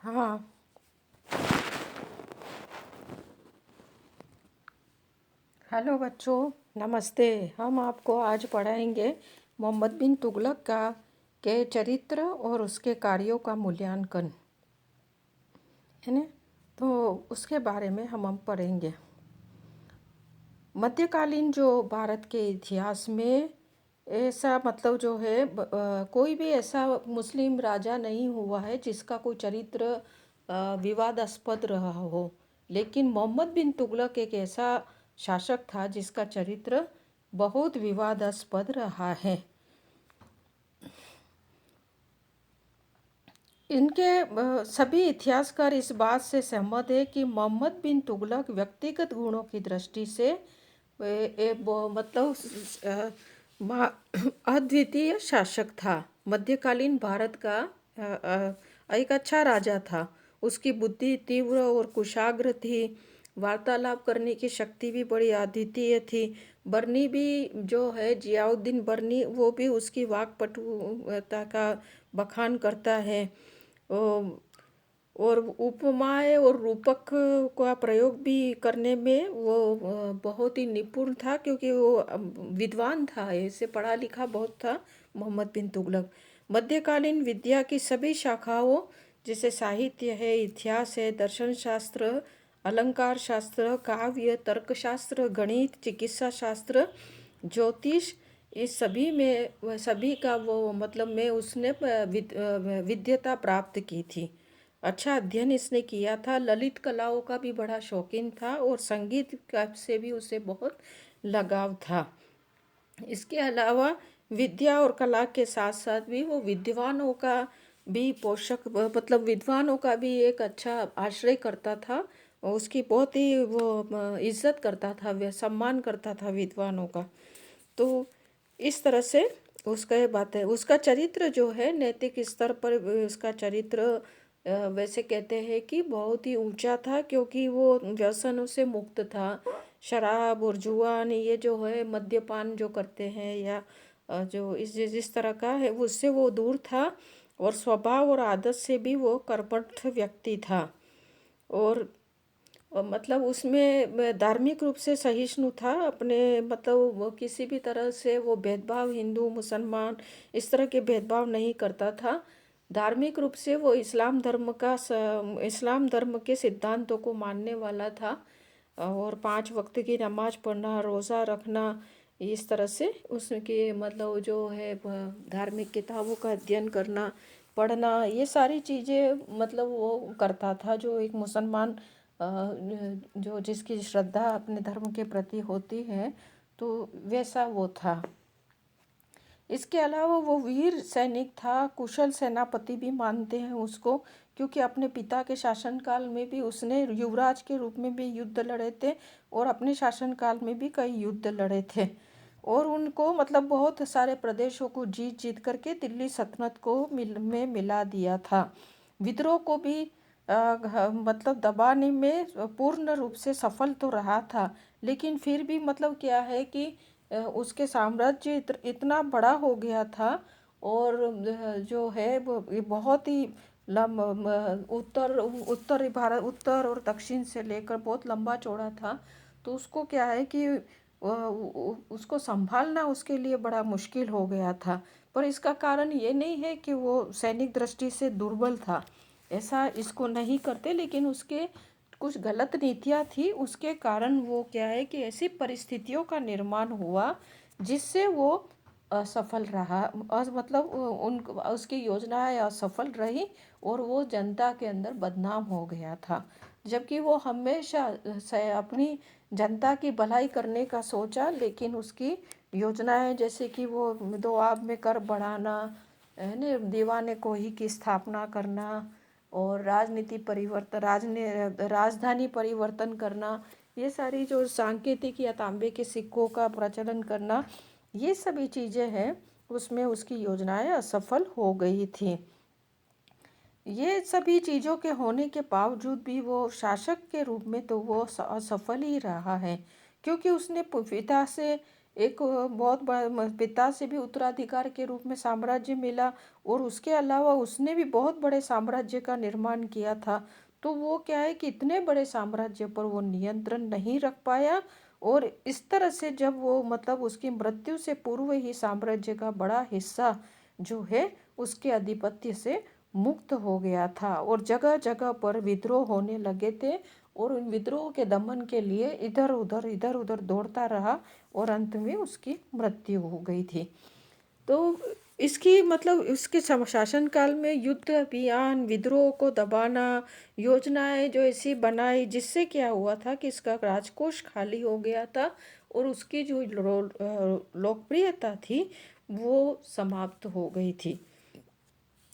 हाँ। हेलो बच्चों, नमस्ते। हम आपको आज पढ़ाएंगे मोहम्मद बिन तुगलक का के चरित्र और उसके कार्यों का मूल्यांकन, है ना। तो उसके बारे में हम पढ़ेंगे। मध्यकालीन जो भारत के इतिहास में ऐसा मतलब जो है कोई भी ऐसा मुस्लिम राजा नहीं हुआ है जिसका कोई चरित्र विवादास्पद रहा हो। लेकिन मोहम्मद बिन तुगलक एक ऐसा शासक था जिसका चरित्र बहुत विवादास्पद रहा है। इनके सभी इतिहासकार इस बात से सहमत है कि मोहम्मद बिन तुगलक व्यक्तिगत गुणों की दृष्टि से मतलब अद्वितीय शासक था। मध्यकालीन भारत का एक अच्छा राजा था। उसकी बुद्धि तीव्र और कुशाग्र थी। वार्तालाप करने की शक्ति भी बड़ी अद्वितीय थी। बर्नी भी जो है जियाउद्दीन बर्नी, वो भी उसकी वाक्पटुता का बखान करता है। और उपमाएं और रूपक का प्रयोग भी करने में वो बहुत ही निपुण था, क्योंकि वो विद्वान था, ऐसे पढ़ा लिखा बहुत था मोहम्मद बिन तुगलक। मध्यकालीन विद्या की सभी शाखाओं जैसे साहित्य है, इतिहास है, दर्शन शास्त्र, अलंकार शास्त्र, काव्य, तर्कशास्त्र, गणित, चिकित्सा शास्त्र, ज्योतिष, इस सभी का वो मतलब में उसने विद्यता प्राप्त की थी। अच्छा अध्ययन इसने किया था। ललित कलाओं का भी बड़ा शौकीन था और संगीत का से भी उसे बहुत लगाव था। इसके अलावा विद्या और कला के साथ साथ भी वो विद्वानों का भी पोषक मतलब विद्वानों का भी एक अच्छा आश्रय करता था। और उसकी बहुत ही वो इज्जत करता था, वे सम्मान करता था विद्वानों का। तो इस तरह से उसका ये बात है। उसका चरित्र जो है नैतिक स्तर पर उसका चरित्र वैसे कहते हैं कि बहुत ही ऊंचा था, क्योंकि वो व्यसनों से मुक्त था। शराब और जुआ ये जो है मद्यपान जो करते हैं या जो जिस तरह का है उससे वो दूर था। और स्वभाव और आदत से भी वो कर्मठ व्यक्ति था। और मतलब उसमें धार्मिक रूप से सहिष्णु था। अपने मतलब वो किसी भी तरह से वो भेदभाव, हिंदू मुसलमान इस तरह के भेदभाव नहीं करता था। धार्मिक रूप से वो इस्लाम धर्म के सिद्धांतों को मानने वाला था। और 5 वक्त की नमाज पढ़ना, रोज़ा रखना, इस तरह से उसके मतलब जो है धार्मिक किताबों का अध्ययन करना, पढ़ना, ये सारी चीज़ें मतलब वो करता था जो एक मुसलमान जो जिसकी श्रद्धा अपने धर्म के प्रति होती है, तो वैसा वो था। इसके अलावा वो वीर सैनिक था, कुशल सेनापति भी मानते हैं उसको, क्योंकि अपने पिता के शासनकाल में भी उसने युवराज के रूप में भी युद्ध लड़े थे और अपने शासनकाल में भी कई युद्ध लड़े थे। और उनको मतलब बहुत सारे प्रदेशों को जीत जीत करके दिल्ली सल्तनत को मिला दिया था। विद्रोह को भी मतलब दबाने में पूर्ण रूप से सफल तो रहा था। लेकिन फिर भी मतलब क्या है कि उसके साम्राज्य इतना बड़ा हो गया था। और जो है वो ये बहुत ही उत्तर भारत, उत्तर और दक्षिण से लेकर बहुत लंबा चौड़ा था। तो उसको क्या है कि उसको संभालना उसके लिए बड़ा मुश्किल हो गया था। पर इसका कारण ये नहीं है कि वो सैनिक दृष्टि से दुर्बल था, ऐसा इसको नहीं करते। लेकिन उसके कुछ गलत नीतियाँ थी, उसके कारण वो क्या है कि ऐसी परिस्थितियों का निर्माण हुआ जिससे वो असफल रहा। मतलब उन उसकी योजनाएं असफल रही और वो जनता के अंदर बदनाम हो गया था। जबकि वो हमेशा से अपनी जनता की भलाई करने का सोचा, लेकिन उसकी योजनाएं जैसे कि वो दोआब में कर बढ़ाना, है न, दीवाने कोही की स्थापना करना और राजधानी परिवर्तन करना, ये सारी जो सांकेतिक या तांबे के सिक्कों का प्रचलन करना, ये सभी चीज़ें हैं, उसमें उसकी योजनाएं असफल हो गई थी। ये सभी चीज़ों के होने के बावजूद भी वो शासक के रूप में तो वो असफल ही रहा है, क्योंकि उसने पिता से एक बहुत बड़ा पिता से भी उत्तराधिकार के रूप में साम्राज्य मिला, और उसके अलावा उसने भी बहुत बड़े साम्राज्य का निर्माण किया था। तो वो क्या है कि इतने बड़े साम्राज्य पर वो नियंत्रण नहीं रख पाया, और इस तरह से जब वो मतलब उसकी मृत्यु से पूर्व ही साम्राज्य का बड़ा हिस्सा जो है उसके आधिपत्य से मुक्त हो गया था, और जगह जगह पर विद्रोह होने लगे थे, और उन विद्रोह के दमन के लिए इधर उधर दौड़ता रहा, और अंत में उसकी मृत्यु हो गई थी। तो इसकी मतलब इसके शासन काल में युद्ध अभियान, विद्रोह को दबाना, योजनाएं जो ऐसी बनाई जिससे क्या हुआ था कि इसका राजकोष खाली हो गया था, और उसकी जो लोकप्रियता थी वो समाप्त हो गई थी।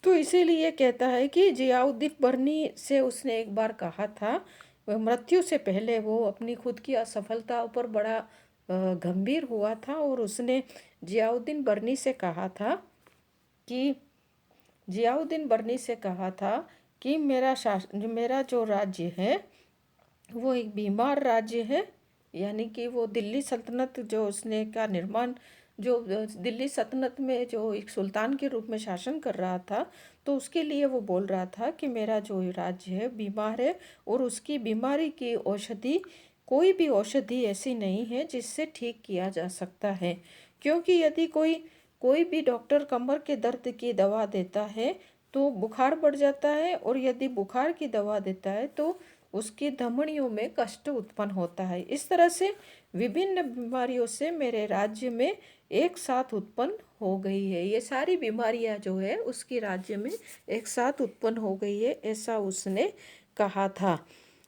तो इसीलिए कहता है कि जियाउद्दीन बर्नी से उसने एक बार कहा था, मृत्यु से पहले वो अपनी खुद की असफलता पर बड़ा गंभीर हुआ था, और उसने जियाउद्दीन बर्नी से कहा था कि जियाउद्दीन बर्नी से कहा था कि मेरा जो राज्य है वो एक बीमार राज्य है, यानी कि वो दिल्ली सल्तनत जो उसने का निर्माण, जो दिल्ली सल्तनत में जो एक सुल्तान के रूप में शासन कर रहा था, तो उसके लिए वो बोल रहा था कि मेरा जो राज्य है बीमार है, और उसकी बीमारी की औषधि, कोई भी औषधि ऐसी नहीं है जिससे ठीक किया जा सकता है। क्योंकि यदि कोई कोई भी डॉक्टर कमर के दर्द की दवा देता है तो बुखार बढ़ जाता है, और यदि बुखार की दवा देता है तो उसकी धमनियों में कष्ट उत्पन्न होता है। इस तरह से विभिन्न बीमारियों से मेरे राज्य में एक साथ उत्पन्न हो गई है, ये सारी बीमारियां जो है उसकी राज्य में एक साथ उत्पन्न हो गई है, ऐसा उसने कहा था।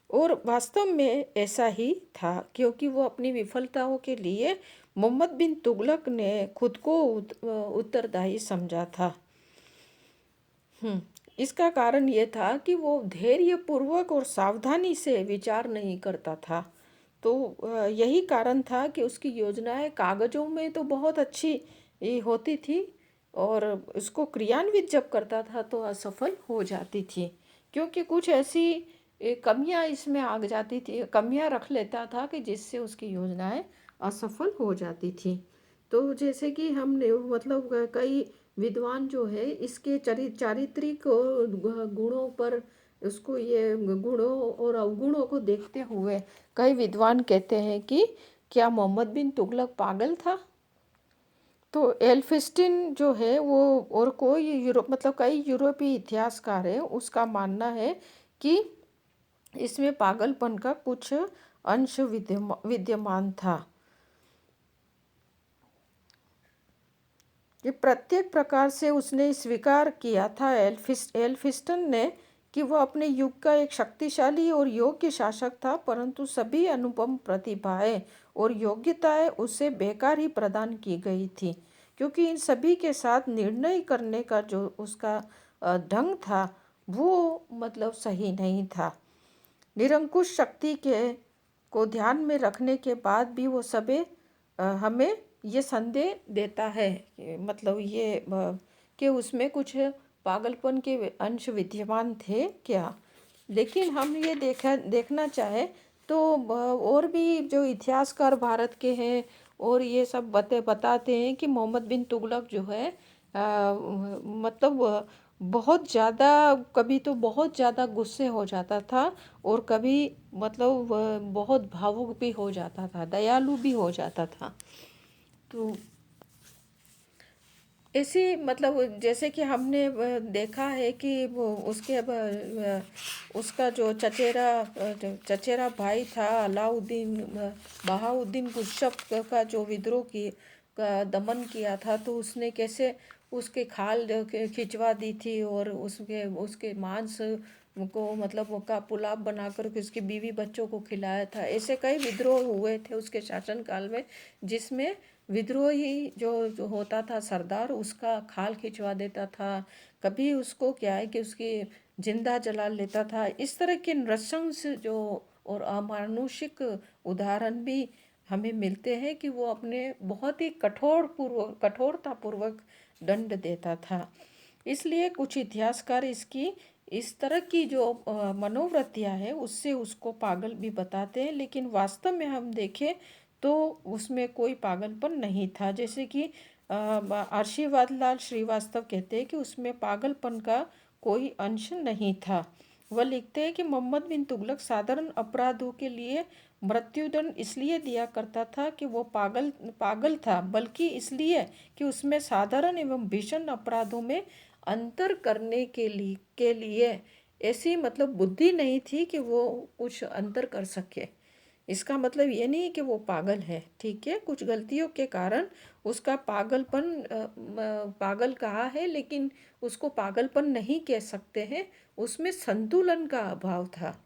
और वास्तव में ऐसा ही था, क्योंकि वो अपनी विफलताओं के लिए मोहम्मद बिन तुगलक ने खुद को उत्तरदायी समझा था। इसका कारण ये था कि वो धैर्यपूर्वक और सावधानी से विचार नहीं करता था। तो यही कारण था कि उसकी योजनाएं कागजों में तो बहुत अच्छी होती थी, और उसको क्रियान्वित जब करता था तो असफल हो जाती थी, क्योंकि कुछ ऐसी कमियां इसमें आ जाती थी, कमियां रख लेता था कि जिससे उसकी योजनाएं असफल हो जाती थी। तो जैसे कि हमने मतलब कई विद्वान जो है इसके चारित्रिक गुणों पर, उसको ये गुणों और अवगुणों को देखते हुए कई विद्वान कहते हैं कि क्या मोहम्मद बिन तुगलक पागल था। तो एल्फिस्टिन जो है वो, और कोई यूरोप मतलब कई यूरोपीय इतिहासकार हैं, उसका मानना है कि इसमें पागलपन का कुछ अंश विद्यमान था। ये प्रत्येक प्रकार से उसने स्वीकार किया था एल्फिस्टन ने कि वह अपने युग का एक शक्तिशाली और योग्य शासक था, परंतु सभी अनुपम प्रतिभाएं और योग्यताएं उसे बेकार ही प्रदान की गई थी, क्योंकि इन सभी के साथ निर्णय करने का जो उसका ढंग था वो मतलब सही नहीं था। निरंकुश शक्ति के को ध्यान में रखने के बाद भी वो सभी हमें ये संदेह देता है मतलब ये कि उसमें कुछ पागलपन के अंश विद्यमान थे क्या। लेकिन हम ये देखना चाहे तो और भी जो इतिहासकार भारत के हैं और ये सब बताते हैं कि मोहम्मद बिन तुगलक जो है मतलब बहुत ज़्यादा, कभी तो बहुत ज़्यादा गुस्से हो जाता था, और कभी मतलब बहुत भावुक भी हो जाता था, दयालु भी हो जाता था। तो ऐसी मतलब जैसे कि हमने देखा है कि वो उसके उसका जो चचेरा भाई था अलाउद्दीन, बहाउद्दीन गुरशप का जो विद्रोह की का दमन किया था, तो उसने कैसे उसके खाल खिंचवा दी थी, और उसके उसके मांस को मतलब का पुलाव बनाकर के उसकी बीवी बच्चों को खिलाया था। ऐसे कई विद्रोह हुए थे उसके शासनकाल में, जिसमें विद्रोही जो होता था सरदार उसका खाल खिंचवा देता था, कभी उसको क्या है कि उसकी जिंदा जला लेता था। इस तरह के नृशंस जो और अमानुषिक उदाहरण भी हमें मिलते हैं कि वो अपने बहुत ही कठोरतापूर्वक दंड देता था। इसलिए कुछ इतिहासकार इसकी इस तरह की जो मनोवृत्तियाँ है उससे उसको पागल भी बताते हैं, लेकिन वास्तव में हम देखें तो उसमें कोई पागलपन नहीं था। जैसे कि आशीर्वाद लाल श्रीवास्तव कहते हैं कि उसमें पागलपन का कोई अंश नहीं था। वह लिखते हैं कि मोहम्मद बिन तुगलक साधारण अपराधों के लिए मृत्युदंड इसलिए दिया करता था कि वो पागल पागल था, बल्कि इसलिए कि उसमें साधारण एवं भीषण अपराधों में अंतर करने के लिए ऐसी मतलब बुद्धि नहीं थी कि वो कुछ अंतर कर सके। इसका मतलब ये नहीं कि वो पागल है, ठीक है, कुछ गलतियों के कारण उसका पागल कहा है, लेकिन उसको पागलपन नहीं कह सकते हैं। उसमें संतुलन का अभाव था,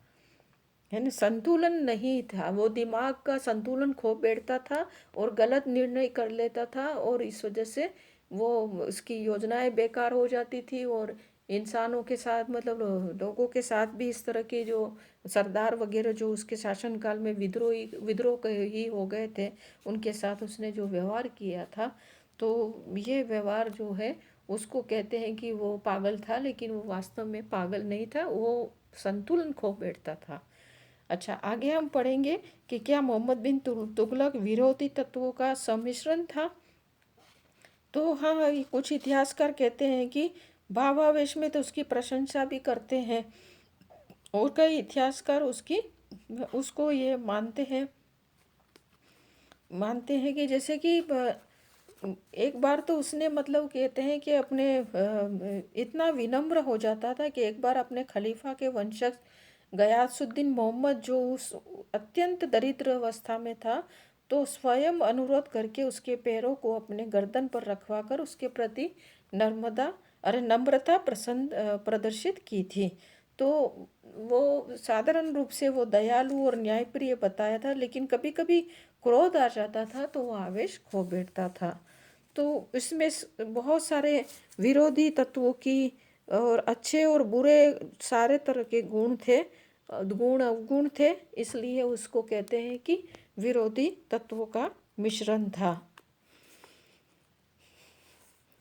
है ना, संतुलन नहीं था। वो दिमाग का संतुलन खो बैठता था और गलत निर्णय कर लेता था, और इस वजह से वो उसकी योजनाएं बेकार हो जाती थी। और इंसानों के साथ मतलब लोगों के साथ भी इस तरह के जो सरदार वगैरह जो उसके शासनकाल में विद्रोह ही हो गए थे, उनके साथ उसने जो व्यवहार किया था, तो ये व्यवहार जो है उसको कहते हैं कि वो पागल था, लेकिन वो वास्तव में पागल नहीं था, वो संतुलन खो बैठता था। अच्छा, आगे हम पढ़ेंगे कि क्या मोहम्मद बिन तुगलक विरोधी तत्वों का सम्मिश्रण था। तो हाँ, ये कुछ इतिहासकार कहते हैं कि भावावेश में तो उसकी प्रशंसा भी करते हैं, और कई इतिहासकार उसको ये मानते हैं कि जैसे कि एक बार तो उसने मतलब कहते हैं कि अपने इतना विनम्र हो जाता था कि एक बार अपने खलीफा के वंशज गयासुद्दीन मोहम्मद जो उस अत्यंत दरिद्र अवस्था में था, तो स्वयं अनुरोध करके उसके पैरों को अपने गर्दन पर रखवाकर उसके प्रति नम्रता प्रदर्शित की थी। तो वो साधारण रूप से वो दयालु और न्यायप्रिय बताया था, लेकिन कभी कभी क्रोध आ जाता था तो वो आवेश खो बैठता था। तो इसमें बहुत सारे विरोधी तत्वों की और अच्छे और बुरे सारे तरह के गुण थे, गुण अवगुण थे, इसलिए उसको कहते हैं कि विरोधी तत्वों का मिश्रण था।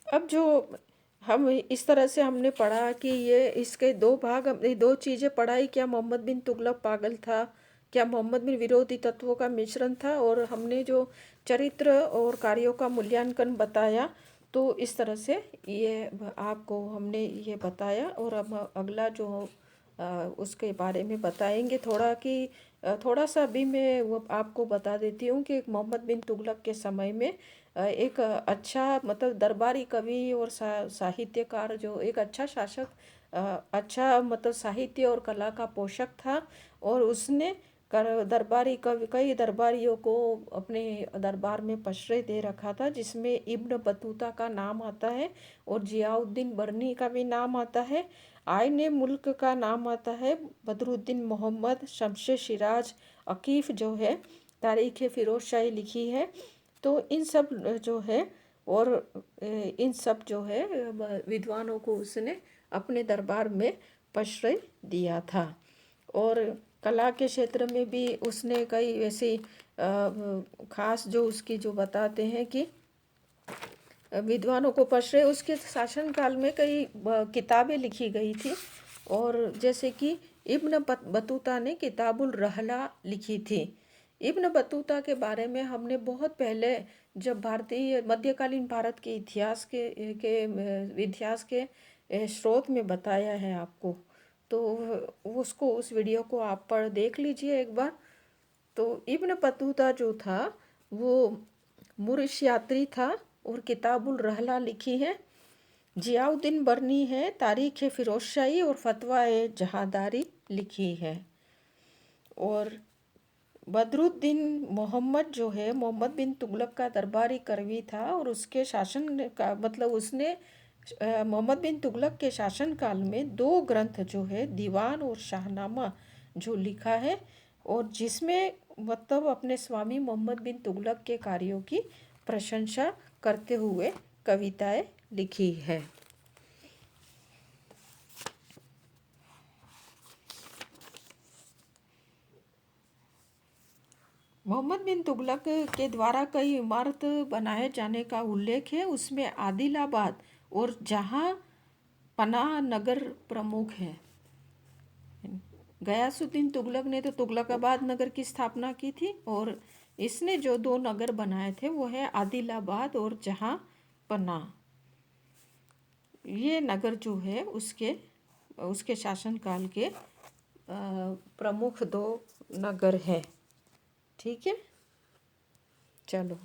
अब जो हम इस तरह से हमने पढ़ा कि ये इसके दो भाग, हमने दो चीज़ें पढ़ाई, क्या मोहम्मद बिन तुगलक पागल था, क्या मोहम्मद बिन विरोधी तत्वों का मिश्रण था, और हमने जो चरित्र और कार्यों का मूल्यांकन बताया। तो इस तरह से ये आपको हमने ये बताया, और अब अगला जो उसके बारे में बताएंगे थोड़ा कि थोड़ा सा भी मैं वो आपको बता देती हूँ कि मोहम्मद बिन तुगलक के समय में एक अच्छा मतलब दरबारी कवि और साहित्यकार, जो एक अच्छा शासक, अच्छा मतलब साहित्य और कला का पोषक था, और उसने दरबारी कवि कई दरबारियों को अपने दरबार में प्रश्रय दे रखा था, जिसमें इब्न बतूता का नाम आता है, और जियाउद्दीन बर्नी का भी नाम आता है, आईने मुल्क का नाम आता है, बदरुद्दीन मोहम्मद, शमशे सिराज, अकीफ़ जो है तारीख़ फ़िरोज़ शाही लिखी है। तो इन सब जो है, और इन सब जो है विद्वानों को उसने अपने दरबार में प्रश्रय दिया था। और कला के क्षेत्र में भी उसने कई ऐसी खास जो उसकी जो बताते हैं कि विद्वानों को प्रश्रय, उसके शासनकाल में कई किताबें लिखी गई थी, और जैसे कि इब्न बतूता ने किताबुल रहला लिखी थी। इब्न बतूता के बारे में हमने बहुत पहले, जब भारतीय मध्यकालीन भारत के इतिहास के स्रोत में बताया है आपको, तो उसको उस वीडियो को आप पर देख लीजिए एक बार। तो इब्न बतूता जो था वो मुरिश यात्री था, और किताबुल रहला लिखी है। जियाउद्दीन बर्नी है तारीख़ फ़िरोज़शाही और फतवा जहादारी लिखी है। और बदरुद्दीन मोहम्मद जो है मोहम्मद बिन तुगलक का दरबारी कवि था, और उसके शासन का मतलब उसने मोहम्मद बिन तुगलक के शासनकाल में दो ग्रंथ जो है दीवान और शाहनामा जो लिखा है, और जिसमें मतलब अपने स्वामी मोहम्मद बिन तुगलक के कार्यों की प्रशंसा करते हुए कविताएं लिखी है। मोहम्मद बिन तुगलक के द्वारा कई इमारत बनाए जाने का उल्लेख है, उसमें आदिलाबाद और जहाँ पनाह नगर प्रमुख है। गयासुद्दीन तुगलक ने तो तुगलकाबाद नगर की स्थापना की थी, और इसने जो दो नगर बनाए थे वो है आदिलाबाद और जहांपनाह। ये नगर जो है उसके उसके शासनकाल के प्रमुख दो नगर हैं। ठीक है, चलो।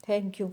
Thank you.